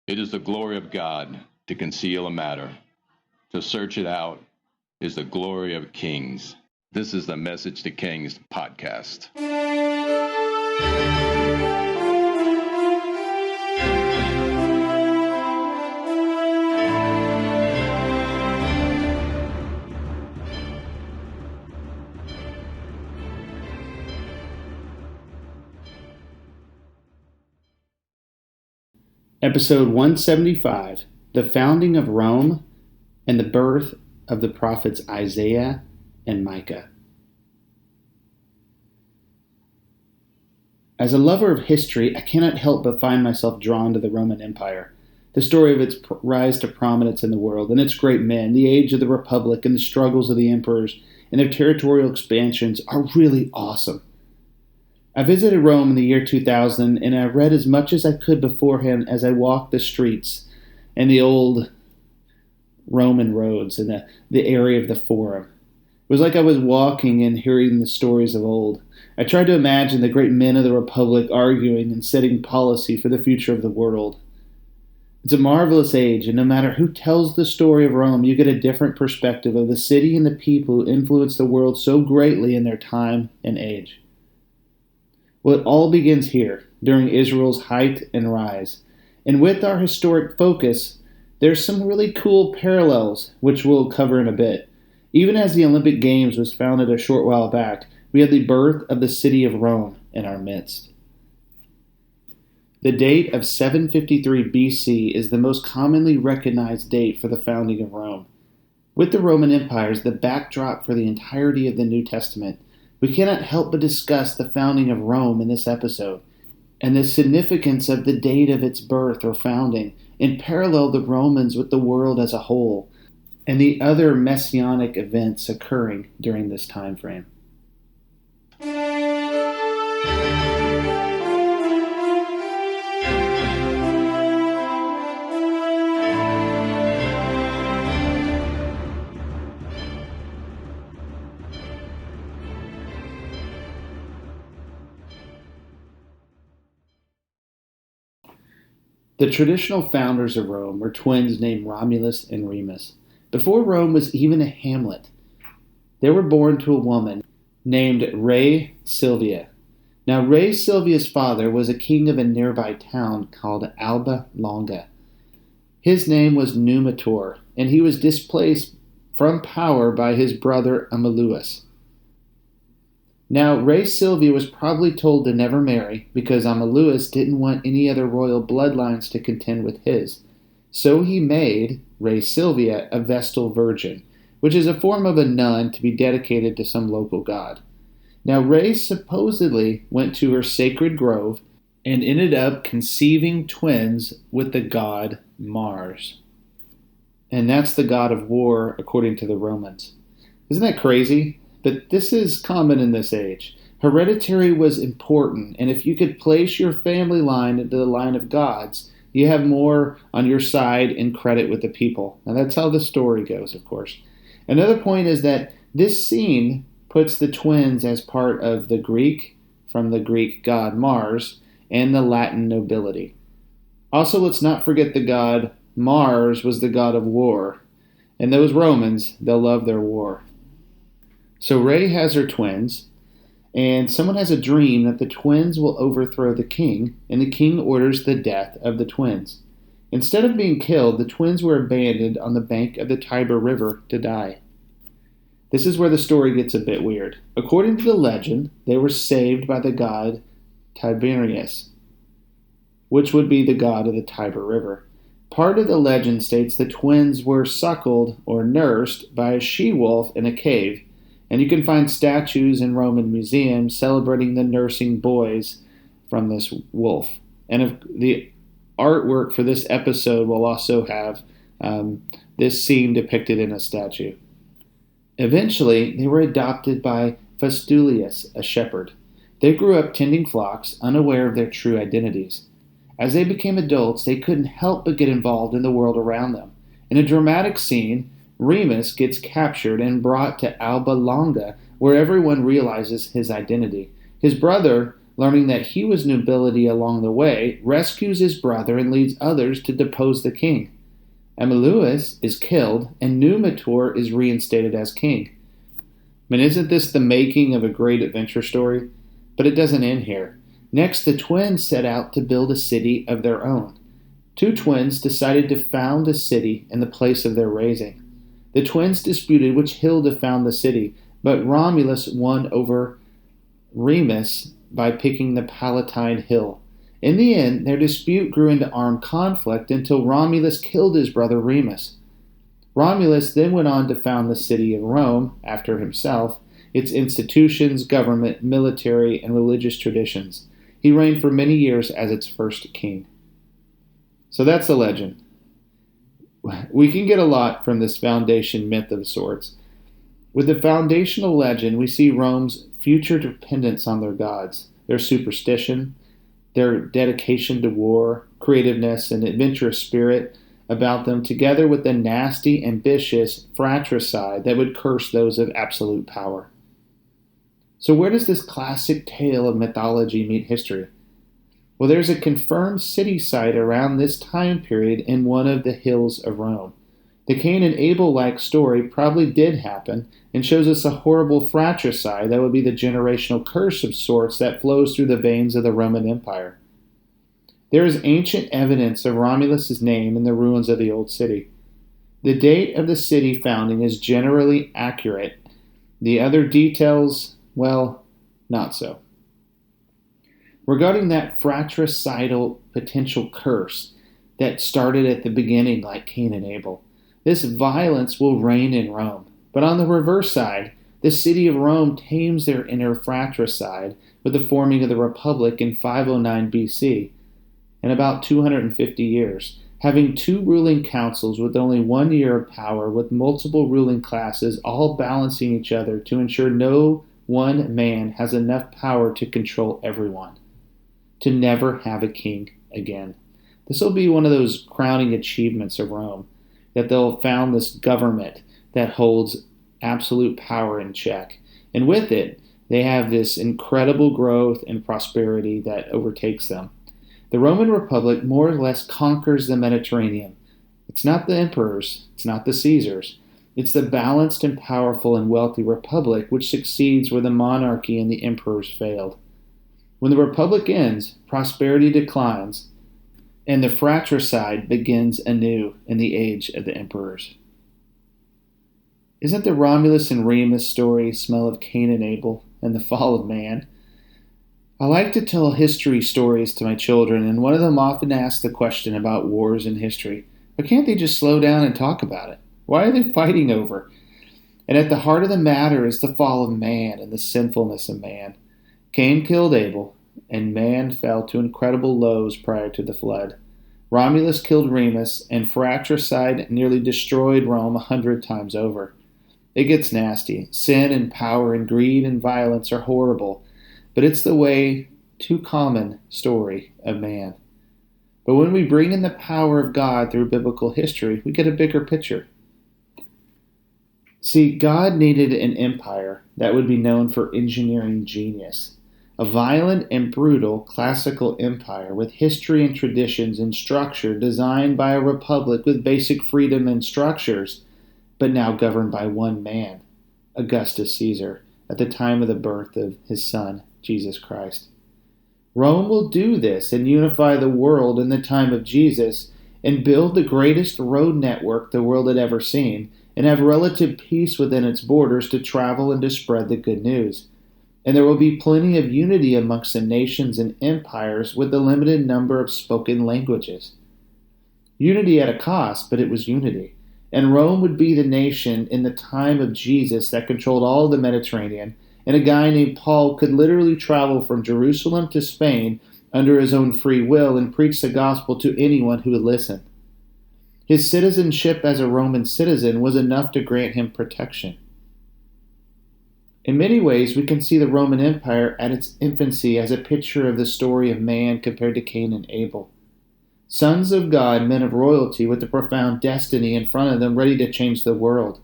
It is the glory of God to conceal a matter. To search it out is the glory of kings. This is the Message to Kings podcast. Episode 175, The Founding of Rome and the Birth of the Prophets Isaiah and Micah. As a lover of history, I cannot help but find myself drawn to the Roman Empire, the story of its rise to prominence in the world and its great men, the age of the Republic and the struggles of the emperors and their territorial expansions are really awesome. I visited Rome in the year 2000, and I read as much as I could beforehand as I walked the streets and the old Roman roads in the area of the Forum. It was like I was walking and hearing the stories of old. I tried to imagine the great men of the Republic arguing and setting policy for the future of the world. It's a marvelous age, and no matter who tells the story of Rome, you get a different perspective of the city and the people who influenced the world so greatly in their time and age. Well, it all begins here, during Israel's height and rise. And with our historic focus, there's some really cool parallels, which we'll cover in a bit. Even as the Olympic Games was founded a short while back, we have the birth of the city of Rome in our midst. The date of 753 BC is the most commonly recognized date for the founding of Rome. With the Roman Empire as the backdrop for the entirety of the New Testament, we cannot help but discuss the founding of Rome in this episode, and the significance of the date of its birth or founding, and parallel the Romans with the world as a whole, and the other Messianic events occurring during this time frame. The traditional founders of Rome were twins named Romulus and Remus. Before Rome was even a hamlet, they were born to a woman named Ray Silvia. Now, Ray Silvia's father was a king of a nearby town called Alba Longa. His name was Numitor, and he was displaced from power by his brother Amaluus. Now, Ray Silvia was probably told to never marry because Amaluus didn't want any other royal bloodlines to contend with his. So he made Ray Silvia a Vestal Virgin, which is a form of a nun to be dedicated to some local god. Now, Ray supposedly went to her sacred grove and ended up conceiving twins with the god Mars. And that's the god of war, according to the Romans. Isn't that crazy? But this is common in this age. Hereditary was important, and if you could place your family line into the line of gods, you have more on your side in credit with the people. Now that's how the story goes, of course. Another point is that this scene puts the twins as part of the Greek, from the Greek god Mars, and the Latin nobility. Also, let's not forget the god Mars was the god of war, and those Romans, they'll love their war. So Ray has her twins, and someone has a dream that the twins will overthrow the king, and the king orders the death of the twins. Instead of being killed, the twins were abandoned on the bank of the Tiber River to die. This is where the story gets a bit weird. According to the legend, they were saved by the god Tiberius, which would be the god of the Tiber River. Part of the legend states the twins were suckled or nursed by a she-wolf in a cave, and you can find statues in Roman museums celebrating the nursing boys from this wolf. And the artwork for this episode will also have this scene depicted in a statue. Eventually, they were adopted by Fastulius, a shepherd. They grew up tending flocks, unaware of their true identities. As they became adults, they couldn't help but get involved in the world around them. In a dramatic scene, Remus gets captured and brought to Alba Longa, where everyone realizes his identity. His brother learning that he was nobility along the way, rescues his brother and leads others to depose the king. Ameluas is killed, and Numitor is reinstated as king. I mean, isn't this the making of a great adventure story? But it doesn't end here. Next, the twins set out to build a city of their own. Two twins decided to found a city in the place of their raising. The twins disputed which hill to found the city, but Romulus won over Remus by picking the Palatine Hill. In the end, their dispute grew into armed conflict until Romulus killed his brother Remus. Romulus then went on to found the city of Rome, after himself, its institutions, government, military, and religious traditions. He reigned for many years as its first king. So that's the legend. We can get a lot from this foundation myth of sorts. With the foundational legend, we see Rome's future dependence on their gods, their superstition, their dedication to war, creativeness, and adventurous spirit about them, together with the nasty, ambitious fratricide that would curse those of absolute power. So where does this classic tale of mythology meet history? Well, there's a confirmed city site around this time period in one of the hills of Rome. The Cain and Abel-like story probably did happen and shows us a horrible fratricide that would be the generational curse of sorts that flows through the veins of the Roman Empire. There is ancient evidence of Romulus's name in the ruins of the old city. The date of the city founding is generally accurate. The other details, well, not so. Regarding that fratricidal potential curse that started at the beginning like Cain and Abel, this violence will reign in Rome. But on the reverse side, the city of Rome tames their inner fratricide with the forming of the Republic in 509 BC. In about 250 years, having two ruling councils with only 1 year of power, with multiple ruling classes all balancing each other to ensure no one man has enough power to control everyone, to never have a king again. This will be one of those crowning achievements of Rome, that they'll found this government that holds absolute power in check. And with it, they have this incredible growth and prosperity that overtakes them. The Roman Republic more or less conquers the Mediterranean. It's not the emperors, it's not the Caesars. It's the balanced and powerful and wealthy republic which succeeds where the monarchy and the emperors failed. When the republic ends, prosperity declines, and the fratricide begins anew in the age of the emperors. Isn't the Romulus and Remus story smell of Cain and Abel and the fall of man? I like to tell history stories to my children, and one of them often asks the question about wars in history. Why can't they just slow down and talk about it? Why are they fighting over? And at the heart of the matter is the fall of man and the sinfulness of man. Cain killed Abel, and man fell to incredible lows prior to the flood. Romulus killed Remus, and fratricide nearly destroyed Rome 100 times over. It gets nasty. Sin and power and greed and violence are horrible, but it's the way too common story of man. But when we bring in the power of God through biblical history, we get a bigger picture. See, God needed an empire that would be known for engineering genius. A violent and brutal classical empire with history and traditions and structure designed by a republic with basic freedom and structures, but now governed by one man, Augustus Caesar, at the time of the birth of his son, Jesus Christ. Rome will do this and unify the world in the time of Jesus and build the greatest road network the world had ever seen and have relative peace within its borders to travel and to spread the good news. And there will be plenty of unity amongst the nations and empires with a limited number of spoken languages. Unity at a cost, but it was unity. And Rome would be the nation in the time of Jesus that controlled all of the Mediterranean, and a guy named Paul could literally travel from Jerusalem to Spain under his own free will and preach the gospel to anyone who would listen. His citizenship as a Roman citizen was enough to grant him protection. In many ways, we can see the Roman Empire at its infancy as a picture of the story of man compared to Cain and Abel. Sons of God, men of royalty with a profound destiny in front of them ready to change the world.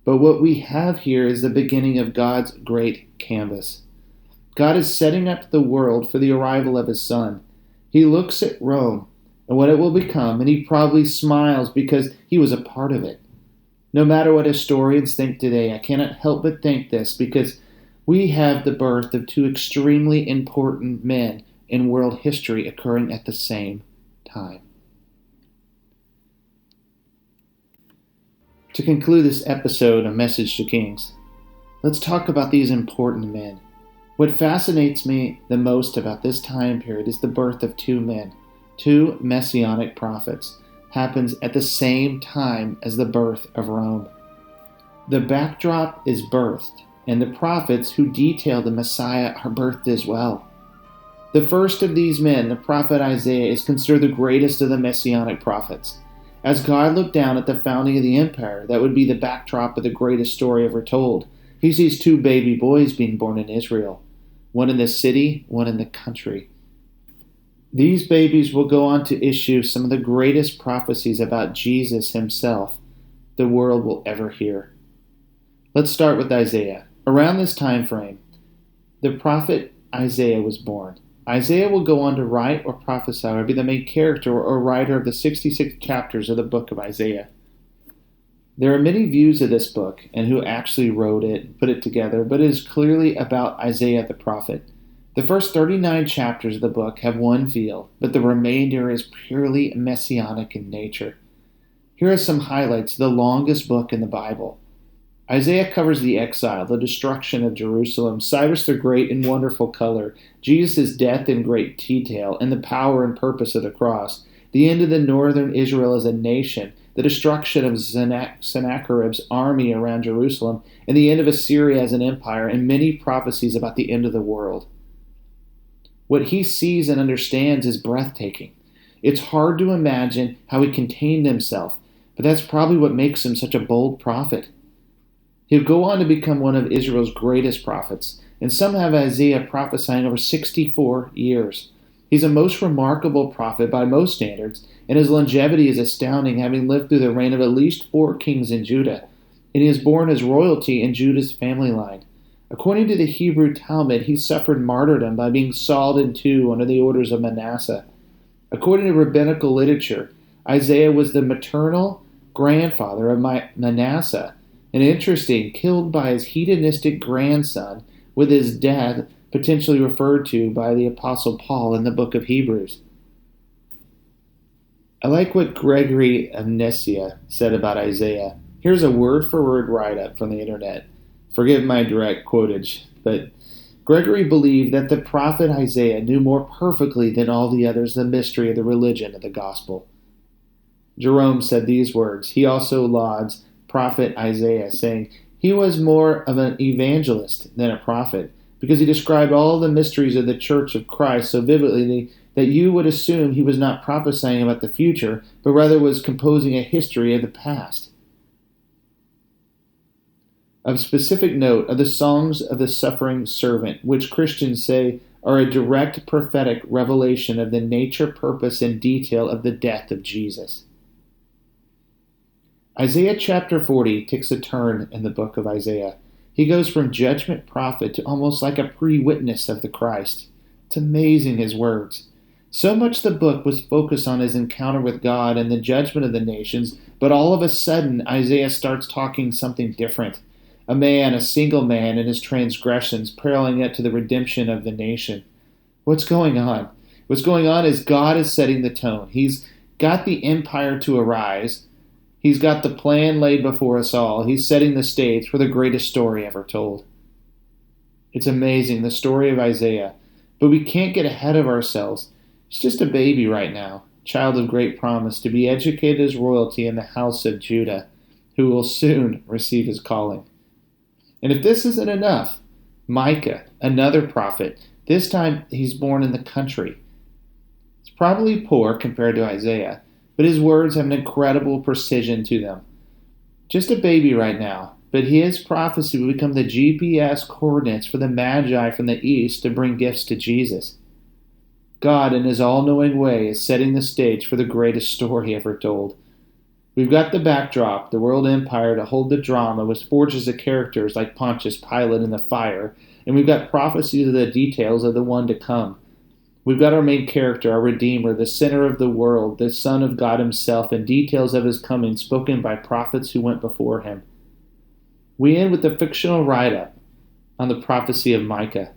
But what we have here is the beginning of God's great canvas. God is setting up the world for the arrival of his Son. He looks at Rome and what it will become, and he probably smiles because he was a part of it. No matter what historians think today, I cannot help but think this because we have the birth of two extremely important men in world history occurring at the same time. To conclude this episode of Message to Kings, let's talk about these important men. What fascinates me the most about this time period is the birth of two men, two Messianic prophets, happens at the same time as the birth of Rome. The backdrop is birthed, and the prophets who detail the Messiah are birthed as well. The first of these men, the prophet Isaiah, is considered the greatest of the Messianic prophets. As God looked down at the founding of the empire, that would be the backdrop of the greatest story ever told. He sees two baby boys being born in Israel, one in the city, one in the country. These babies will go on to issue some of the greatest prophecies about Jesus himself the world will ever hear. Let's start with Isaiah. Around this time frame, the prophet Isaiah was born. Isaiah will go on to write or prophesy or be the main character or writer of the 66 chapters of the book of Isaiah. There are many views of this book and who actually wrote it and put it together, but it is clearly about Isaiah the prophet. The first 39 chapters of the book have one feel, but the remainder is purely messianic in nature. Here are some highlights of the longest book in the Bible. Isaiah covers the exile, the destruction of Jerusalem, Cyrus the Great in wonderful color, Jesus' death in great detail, and the power and purpose of the cross, the end of the northern Israel as a nation, the destruction of Sennacherib's army around Jerusalem, and the end of Assyria as an empire, and many prophecies about the end of the world. What he sees and understands is breathtaking. It's hard to imagine how he contained himself, but that's probably what makes him such a bold prophet. He'll go on to become one of Israel's greatest prophets, and some have Isaiah prophesying over 64 years. He's a most remarkable prophet by most standards, and his longevity is astounding, having lived through the reign of at least 4 kings in Judah, and he is born as royalty in Judah's family line. According to the Hebrew Talmud, he suffered martyrdom by being sawed in two under the orders of Manasseh. According to rabbinical literature, Isaiah was the maternal grandfather of Manasseh, and interesting, killed by his hedonistic grandson, with his death potentially referred to by the Apostle Paul in the book of Hebrews. I like what Gregory of Nyssa said about Isaiah. Here's a word-for-word write-up from the internet. Forgive my direct quotage, but Gregory believed that the prophet Isaiah knew more perfectly than all the others the mystery of the religion of the gospel. Jerome said these words. He also lauds prophet Isaiah, saying he was more of an evangelist than a prophet, because he described all the mysteries of the Church of Christ so vividly that you would assume he was not prophesying about the future, but rather was composing a history of the past. Of specific note are the songs of the suffering servant, which Christians say are a direct prophetic revelation of the nature, purpose, and detail of the death of Jesus. Isaiah chapter 40 takes a turn in the book of Isaiah. He goes from judgment prophet to almost like a pre-witness of the Christ. It's amazing his words. So much the book was focused on his encounter with God and the judgment of the nations, but all of a sudden Isaiah starts talking something different. A man, a single man, in his transgressions, paralleling it to the redemption of the nation. What's going on? What's going on is God is setting the tone. He's got the empire to arise. He's got the plan laid before us all. He's setting the stage for the greatest story ever told. It's amazing, the story of Isaiah. But we can't get ahead of ourselves. He's just a baby right now, child of great promise, to be educated as royalty in the house of Judah, who will soon receive his calling. And if this isn't enough, Micah, another prophet, this time he's born in the country. It's probably poor compared to Isaiah, but his words have an incredible precision to them. Just a baby right now, but his prophecy will become the GPS coordinates for the Magi from the east to bring gifts to Jesus. God, in his all-knowing way, is setting the stage for the greatest story ever told. We've got the backdrop, the world empire, to hold the drama, with forges of characters like Pontius Pilate in the fire, And we've got prophecies of the details of the one to come. We've got our main character, our Redeemer, the center of the world, the Son of God himself, and details of his coming spoken by prophets who went before him. We end with a fictional write-up on the prophecy of Micah.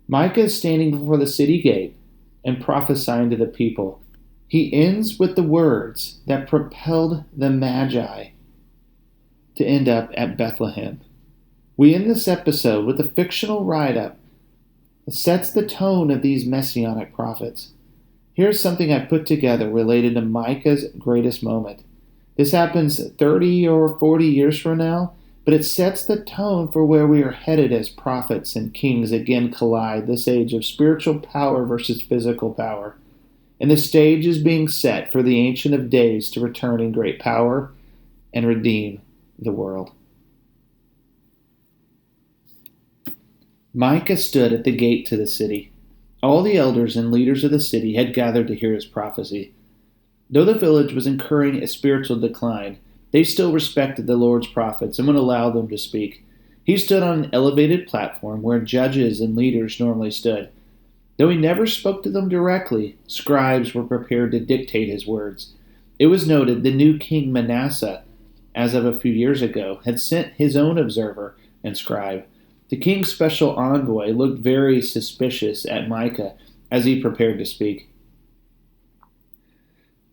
Micah is standing before the city gate and prophesying to the people. He ends with the words that propelled the Magi to end up at Bethlehem. We end this episode with a fictional write-up that sets the tone of these Messianic prophets. Here's something I put together related to Micah's greatest moment. This happens 30 or 40 years from now, but it sets the tone for where we are headed as prophets and kings again collide, this age of spiritual power versus physical power. And the stage is being set for the Ancient of Days to return in great power and redeem the world. Micah stood at the gate to the city. All the elders and leaders of the city had gathered to hear his prophecy. Though the village was incurring a spiritual decline, they still respected the Lord's prophets and would allow them to speak. He stood on an elevated platform where judges and leaders normally stood. Though he never spoke to them directly, scribes were prepared to dictate his words. It was noted the new king Manasseh, as of a few years ago, had sent his own observer and scribe. The king's special envoy looked very suspicious at Micah as he prepared to speak.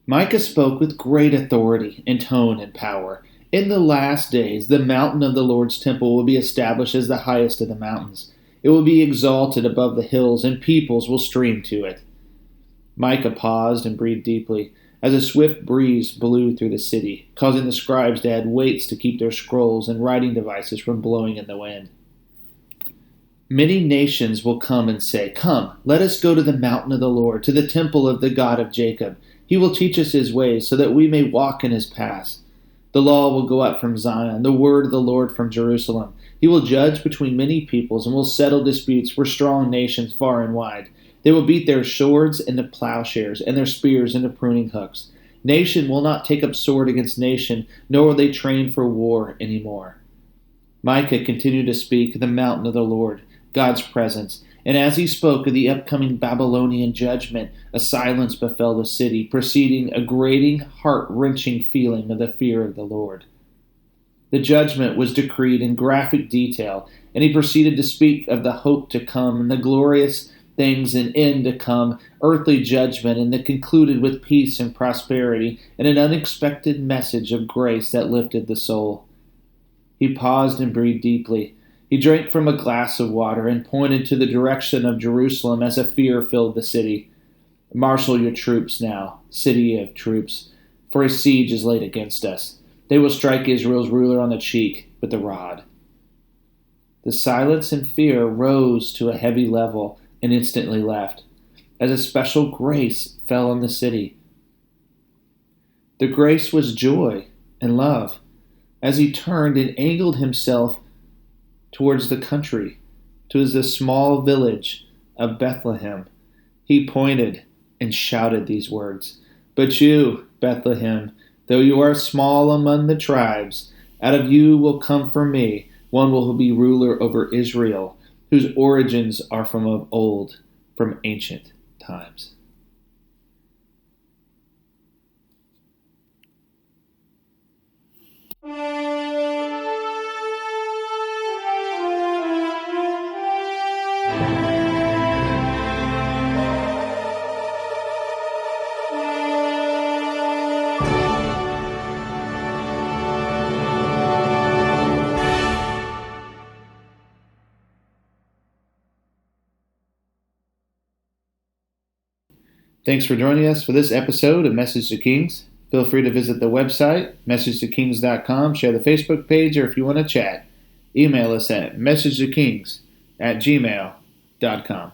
Micah spoke with great authority in tone and power. In the last days, the mountain of the Lord's temple will be established as the highest of the mountains. It will be exalted above the hills, and peoples will stream to it. Micah paused and breathed deeply as a swift breeze blew through the city, causing the scribes to add weights to keep their scrolls and writing devices from blowing in the wind. Many nations will come and say, "Come, let us go to the mountain of the Lord, to the temple of the God of Jacob. He will teach us his ways, so that we may walk in his paths. The law will go up from Zion, the word of the Lord from Jerusalem. He will judge between many peoples and will settle disputes for strong nations far and wide. They will beat their swords into plowshares and their spears into pruning hooks. Nation will not take up sword against nation, nor will they train for war anymore." Micah continued to speak of the mountain of the Lord, God's presence, and as he spoke of the upcoming Babylonian judgment, a silence befell the city, preceding a grating, heart-wrenching feeling of the fear of the Lord. The judgment was decreed in graphic detail, and he proceeded to speak of the hope to come and the glorious things and end to come, earthly judgment, and that concluded with peace and prosperity and an unexpected message of grace that lifted the soul. He paused and breathed deeply. He drank from a glass of water and pointed to the direction of Jerusalem as a fear filled the city. "Marshal your troops now, city of troops, for a siege is laid against us. They will strike Israel's ruler on the cheek with the rod." The silence and fear rose to a heavy level and instantly left, as a special grace fell on the city. The grace was joy and love. As he turned and angled himself towards the country, to the small village of Bethlehem, he pointed and shouted these words, "But you, Bethlehem, though you are small among the tribes, out of you will come for me one who will be ruler over Israel, whose origins are from of old, from ancient times." Thanks for joining us for this episode of Message to Kings. Feel free to visit the website, messagetokings.com, share the Facebook page, or if you want to chat, email us at messagetokings@gmail.com.